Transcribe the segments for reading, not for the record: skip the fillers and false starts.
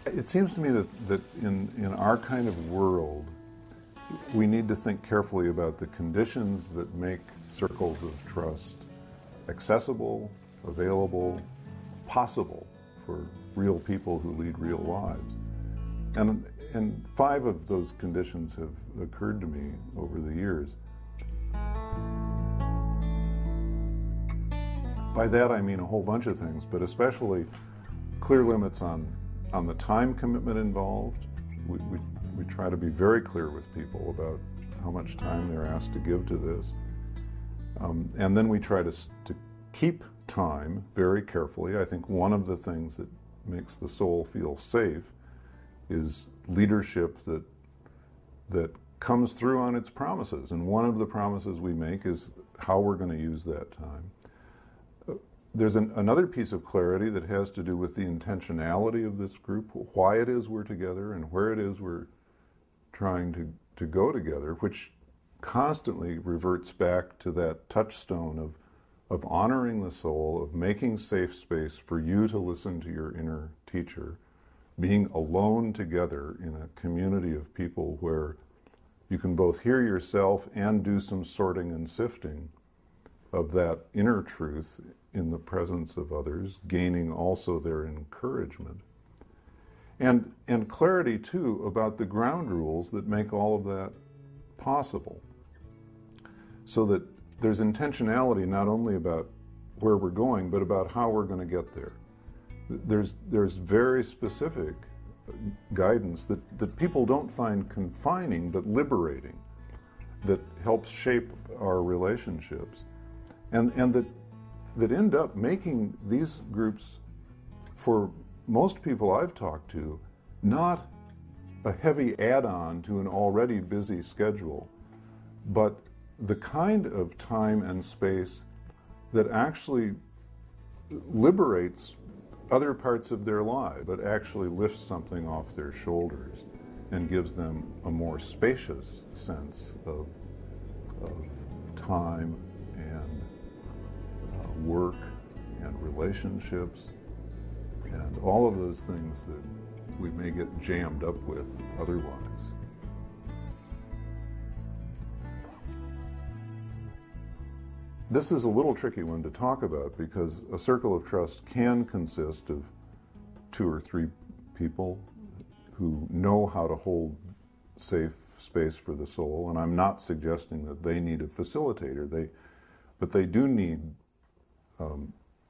It seems to me that in our kind of world, we need to think carefully about the conditions that make circles of trust accessible, available, possible for real people who lead real lives. And 5 of those conditions have occurred to me over the years. By that I mean a whole bunch of things, but especially clear limits on the time commitment involved. We try to be very clear with people about how much time they're asked to give to this. And then we try to keep time very carefully. I think one of the things that makes the soul feel safe is leadership that comes through on its promises. And one of the promises we make is how we're going to use that time. There's another piece of clarity that has to do with the intentionality of this group, why it is we're together and where it is we're trying to go together, which constantly reverts back to that touchstone of honoring the soul, of making safe space for you to listen to your inner teacher, being alone together in a community of people where you can both hear yourself and do some sorting and sifting of that inner truth in the presence of others, gaining also their encouragement. And clarity, too, about the ground rules that make all of that possible. So that there's intentionality not only about where we're going, but about how we're going to get there. There's very specific guidance that people don't find confining, but liberating, that helps shape our relationships. And that end up making these groups, for most people I've talked to, not a heavy add-on to an already busy schedule, but the kind of time and space that actually liberates other parts of their life, but actually lifts something off their shoulders and gives them a more spacious sense of time and work and relationships and all of those things that we may get jammed up with otherwise. This is a little tricky one to talk about because a circle of trust can consist of 2 or 3 people who know how to hold safe space for the soul, and I'm not suggesting that they need a facilitator, but they do need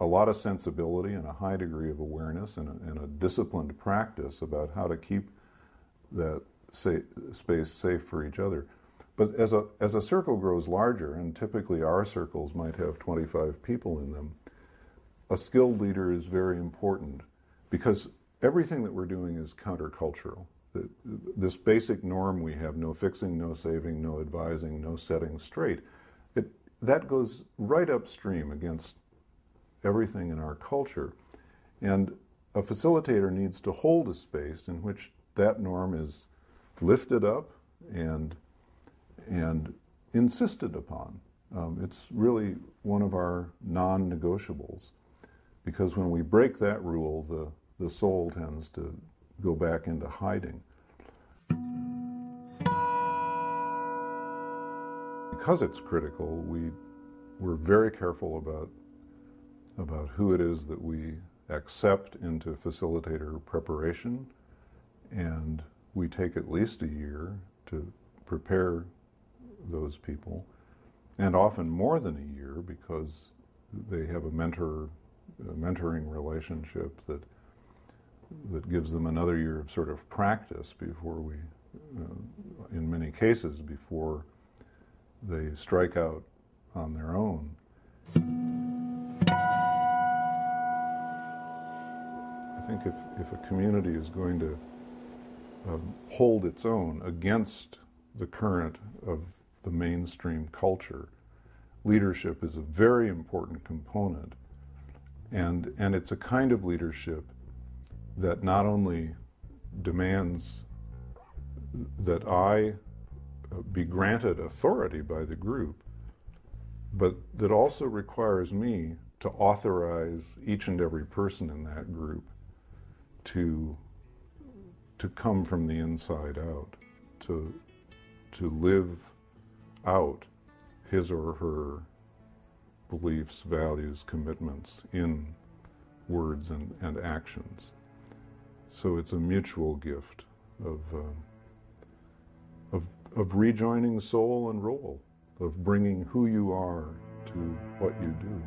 a lot of sensibility and a high degree of awareness and a disciplined practice about how to keep that space safe for each other. But as a circle grows larger, and typically our circles might have 25 people in them, a skilled leader is very important because everything that we're doing is countercultural. This basic norm we have, no fixing, no saving, no advising, no setting straight, that goes right upstream against everything in our culture. And a facilitator needs to hold a space in which that norm is lifted up and insisted upon. It's really one of our non-negotiables, because when we break that rule, the soul tends to go back into hiding. Because it's critical, we're very careful about who it is that we accept into facilitator preparation, and we take at least a year to prepare those people, and often more than a year because they have a mentoring relationship that gives them another year of sort of practice before we, in many cases, before they strike out on their own. I think if a community is going to hold its own against the current of the mainstream culture, leadership is a very important component. And it's a kind of leadership that not only demands that I be granted authority by the group, but that also requires me to authorize each and every person in that group to come from the inside out, to live out his or her beliefs, values, commitments in words and actions. So it's a mutual gift of rejoining soul and role, of bringing who you are to what you do.